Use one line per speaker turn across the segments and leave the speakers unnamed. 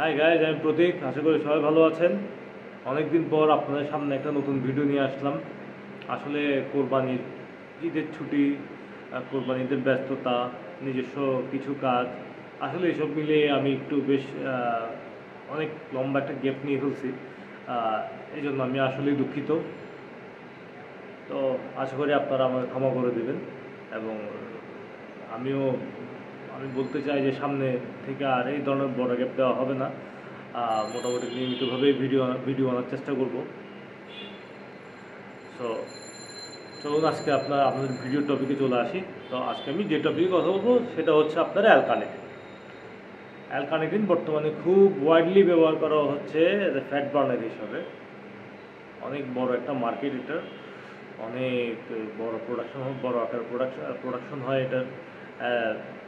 Hi guys, আমি প্রতীক। আশা করি সবাই ভালো আছেন। অনেকদিন পর আপনাদের সামনে একটা নতুন ভিডিও নিয়ে আসলাম। আসলে কোরবানির ঈদের ছুটি, কোরবানি ঈদের ব্যস্ততা, নিজস্ব কিছু কাজ, আসলে এসব মিলিয়ে আমি একটু বেশ অনেক লম্বা একটা গ্যাপ নিয়ে ফেলছি। এই জন্য আমি আসলেই দুঃখিত। তো আশা করি আপনারা আমাকে ক্ষমা করে দেবেন। এবং আমিও আমি বলতে চাই যে সামনে থেকে আর এই ধরনের বড় গ্যাপ দেওয়া হবে না। মোটামুটি নিয়মিতভাবেই ভিডিও আনার চেষ্টা করব। সো চলুন আজকে আপনাদের ভিডিও টপিকে চলে আসি। তো আজকে আমি যে টপিকে কথা বলবো সেটা হচ্ছে আপনার অ্যালকানেটিন। অ্যালকানেটিন বর্তমানে খুব ওয়াইডলি ব্যবহার করা হচ্ছে ফ্যাট বার্নার হিসাবে। অনেক বড় একটা মার্কেট এটার, অনেক বড় বড় আকার প্রোডাকশন হয় এটার,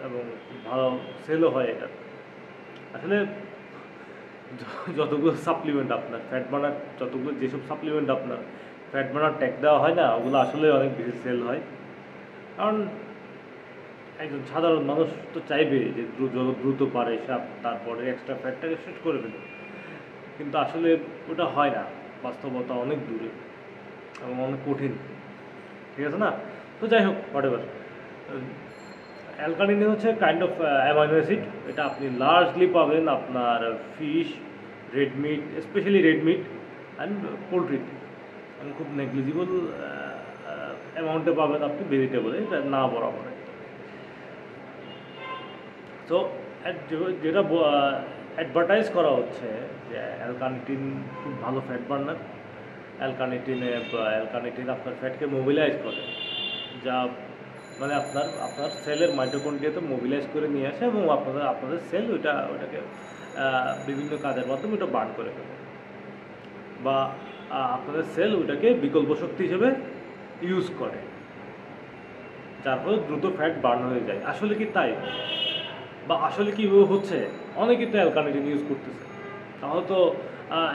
এবং ভালো সেলও হয় এটার। আসলে যতগুলো সাপ্লিমেন্ট আপনার ফ্যাট বার্নার, যেসব সাপ্লিমেন্ট আপনার ফ্যাট বার্নার ট্যাগ দেওয়া হয় না, ওগুলো আসলে অনেক বেশি সেল হয়। কারণ একজন সাধারণ মানুষ তো চাইবে যে যত দ্রুত পারে সে তারপরে এক্সট্রা ফ্যাটটাকে শেষ করে ফেলে, কিন্তু আসলে ওটা হয় না। বাস্তবতা অনেক দূরে এবং অনেক কঠিন, ঠিক আছে না? তো যাই হোক, হোয়াটএভার। অ্যালকালিন হচ্ছে কাইন্ড অফ অ্যামাইনো অ্যাসিড। এটা আপনি লার্জলি পাবেন আপনার fish, red meat, specially red meat and পোলট্রিতে, এবং খুব নেগলিজিবল অ্যামাউন্টে পাবেন আপনি ভেজিটেবলে, এটা না বরাবর। তো যেটা অ্যাডভার্টাইজ করা হচ্ছে যে অ্যালকানিটিন খুব ভালো ফ্যাট বার্নার। অ্যালকানিটিন আপনার ফ্যাটকে মোবিলাইজ করে, যা মানে আপনার সেলের মাইটোকন্ড্রিয়াতে মোবিলাইজ করে নিয়ে আসে, এবং আপনাদের সেল ওইটাকে বিভিন্ন কাজের মাধ্যমে ওটা বার্ন করে ফেলে, বা আপনাদের সেল ওইটাকে বিকল্প শক্তি হিসেবে ইউজ করে, যার ফলে দ্রুত ফ্যাট বার্ন হয়ে যায়। আসলে কি তাই? বা আসলে কি হচ্ছে? অনেকেই তো অ্যালকানিটিন ইউজ করতেছে, তাহলে তো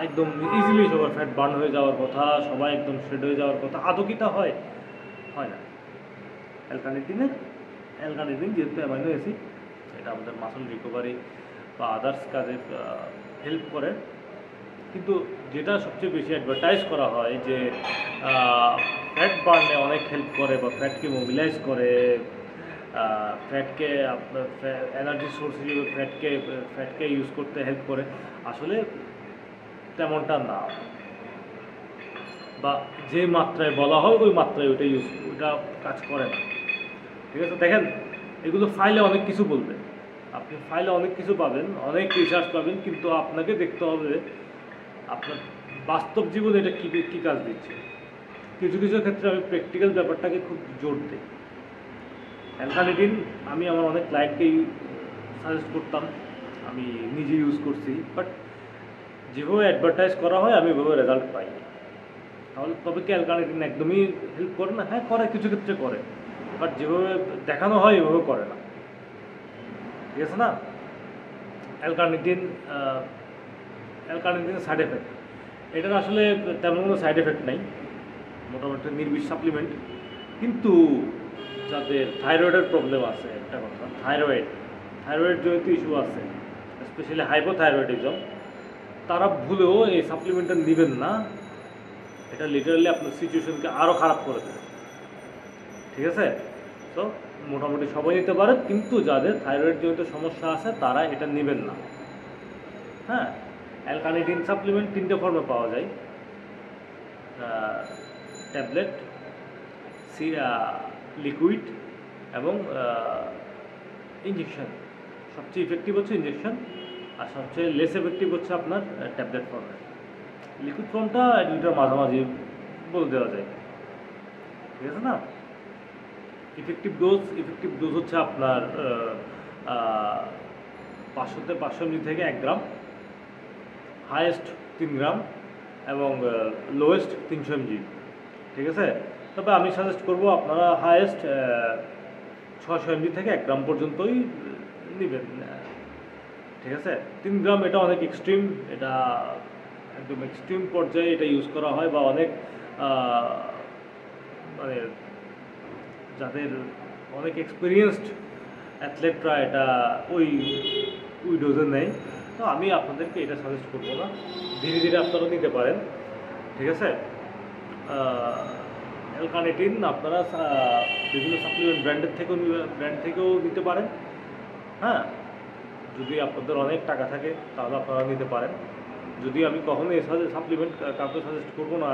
একদম ইজিলি সবার ফ্যাট বার্ন হয়ে যাওয়ার কথা, সবাই একদম শেড হয়ে যাওয়ার কথা। আদৌ কি তা হয়? হয় না। অ্যালকানিটিন যেহেতু অ্যামাইনো অ্যাসিড, এটা আমাদের মাসল রিকভারি বা আদার্স কাজে হেল্প করে, কিন্তু যেটা সবচেয়ে বেশি অ্যাডভার্টাইজ করা হয় যে ফ্যাট বার্নে অনেক হেল্প করে বা ফ্যাটকে মোবিলাইজ করে, ফ্যাটকে আপনার এনার্জি সোর্স হিসেবে ফ্যাটকে ইউজ করতে হেল্প করে, আসলে তেমনটা না। বা যে মাত্রায় বলা হয় ওই মাত্রায় ওইটা কাজ করে না, ঠিক আছে? দেখেন, এগুলো ফাইলে অনেক কিছু বলবে, আপনি ফাইলে অনেক কিছু পাবেন, অনেক রিসার্চ পাবেন, কিন্তু আপনাকে দেখতে হবে আপনার বাস্তব জীবনে এটা কী কাজ দিচ্ছে। কিছু কিছু ক্ষেত্রে আমি প্র্যাকটিক্যাল ব্যাপারটাকে খুব জোর দিই। অ্যালকানিটিন আমি আমার অনেক ক্লায়েন্টকেই সাজেস্ট করতাম, আমি নিজে ইউজ করছি, বাট যেভাবে অ্যাডভার্টাইজ করা হয় আমি ওইভাবে রেজাল্ট পাই। তাহলে তবে কি অ্যালকানিটিন একদমই হেল্প করে না? হ্যাঁ, করে, কিছু ক্ষেত্রে করে, বাট যেভাবে দেখানো হয় এভাবে করে না, ঠিক আছে না? অ্যালকানিটিন সাইড এফেক্ট, এটার আসলে তেমন কোনো সাইড এফেক্ট নাই, মোটামুটি নির্বিষ সাপ্লিমেন্ট। কিন্তু যাদের থাইরয়েডের প্রবলেম আছে, একটা কথা, থাইরয়েড জনিত ইস্যু আছে, স্পেশালি হাইপোথাইরয়েডিজম, তারা ভুলেও এই সাপ্লিমেন্টটা নেবেন না। এটা লিটারালি আপনার সিচুয়েশনকে আরও খারাপ করে দেবে, ঠিক আছে? তো মোটামুটি সবাই নিতে পারে, কিন্তু যাদের থাইরয়েড জনিত সমস্যা আছে তারা এটা নেবেন না। হ্যাঁ, অ্যালকানিটিন সাপ্লিমেন্ট 3টে ফর্মে পাওয়া যায়: ট্যাবলেট, লিকুইড, এবং ইঞ্জেকশন। সবচেয়ে ইফেক্টিভ হচ্ছে ইঞ্জেকশন, আর সবচেয়ে লেস এফেক্টিভ হচ্ছে আপনার ট্যাবলেট ফর্মে। লিকুইড ফর্মটা দুইটার মাঝামাঝি বলে দেওয়া যায়, ঠিক আছে না? ইফেক্টিভ ডোজ হচ্ছে আপনার 500 ml থেকে 1 গ্রাম, হাইয়েস্ট 3 গ্রাম, এবং লোয়েস্ট 300 ml, ঠিক আছে? তবে আমি সাজেস্ট করব আপনারা হাইয়েস্ট 600 ml থেকে 1 গ্রাম পর্যন্তই নেবেন, ঠিক আছে? 3 গ্রাম এটা অনেক এক্সট্রিম, এটা একদম এক্সট্রিম পর্যায়ে এটা ইউজ করা হয়, বা অনেক মানে যাদের অনেক এক্সপিরিয়েন্সড অ্যাথলেটরা এটা ওই ডোজে নেয়। তো আমি আপনাদেরকে এটা সাজেস্ট করবো না, ধীরে ধীরে আপনারা নিতে পারেন, ঠিক আছে। অ্যালকানেটিন আপনারা বিভিন্ন সাপ্লিমেন্ট ব্র্যান্ড থেকেও নিতে পারেন। হ্যাঁ, যদি আপনাদের অনেক টাকা থাকে তাহলে আপনারা নিতে পারেন। যদি আমি কখনো এ সাপ্লিমেন্ট কাউকে সাজেস্ট করবো না,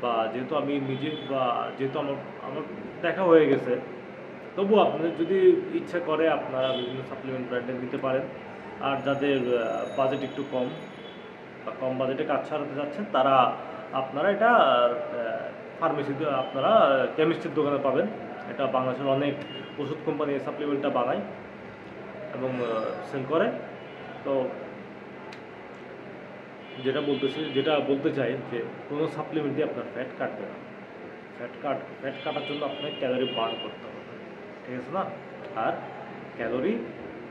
বা যেহেতু আমি নিজে বা যেহেতু আমার দেখা হয়ে গেছে, তবুও আপনাদের যদি ইচ্ছা করে আপনারা বিভিন্ন সাপ্লিমেন্ট ব্র্যান্ডের নিতে পারেন। আর যাদের বাজেট একটু কম বা কম বাজেটে কাজ ছাড়াতে যাচ্ছেন, তারা আপনারা এটা ফার্মেসিতে, আপনারা কেমিস্ট্রির দোকানে পাবেন। এটা বাংলাদেশের অনেক ওষুধ কোম্পানি এই সাপ্লিমেন্টটা বানায় এবং সেল করে। তো যেটা বলতে চাই যে কোনো সাপ্লিমেন্টই আপনার ফ্যাট কাটবে না। ফ্যাট কাটার জন্য আপনাকে ক্যালোরি বার্ন করতে হবে, ঠিক আছে না? আর ক্যালোরি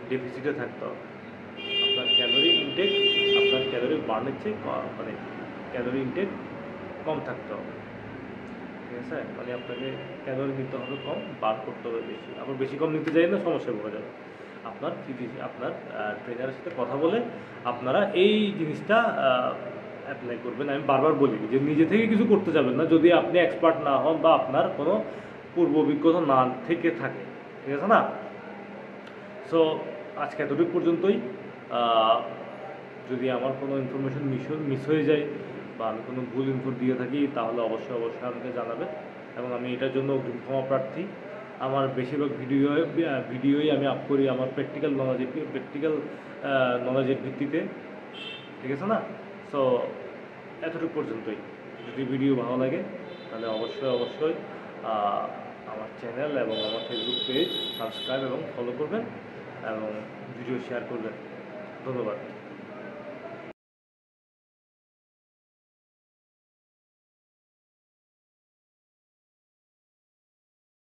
ডেফিসিটে থাকতে হবে। আপনার ক্যালোরি বার্নের চেয়ে মানে ক্যালোরি ইনটেক কম থাকতে হবে, ঠিক আছে। মানে আপনাকে ক্যালোরি নিতে হবে কম, বার্ন করতে হবে বেশি। আবার বেশি কম নিতে চাই না, সমস্যায় পড়ে যাবে। আপনার ট্রেনারের সাথে কথা বলে আপনারা এই জিনিসটা অ্যাপ্লাই করবেন। আমি বারবার বলি যে নিজে থেকে কিছু করতে যাবেন না যদি আপনি এক্সপার্ট না হন বা আপনার কোনো পূর্ব অভিজ্ঞতা না থেকে থাকে, ঠিক আছে না? সো আজকে এতটুকু পর্যন্তই। যদি আমার কোনো ইনফরমেশন মিস হয়ে যায় বা আমি কোনো ভুল ইনফো দিয়ে থাকি, তাহলে অবশ্যই আমাকে জানাবেন এবং আমি এটার জন্য ক্ষমা প্রার্থী। আমার বেশিরভাগ ভিডিওই আমি আপ করি আমার প্র্যাকটিক্যাল নলেজের ভিত্তিতে, ঠিক আছে না? সো এতটুকু পর্যন্তই। যদি ভিডিও ভালো লাগে তাহলে অবশ্যই আমার চ্যানেল এবং আমার ফেসবুক পেজ সাবস্ক্রাইব এবং ফলো করবেন এবং ভিডিও শেয়ার করবেন। ধন্যবাদ।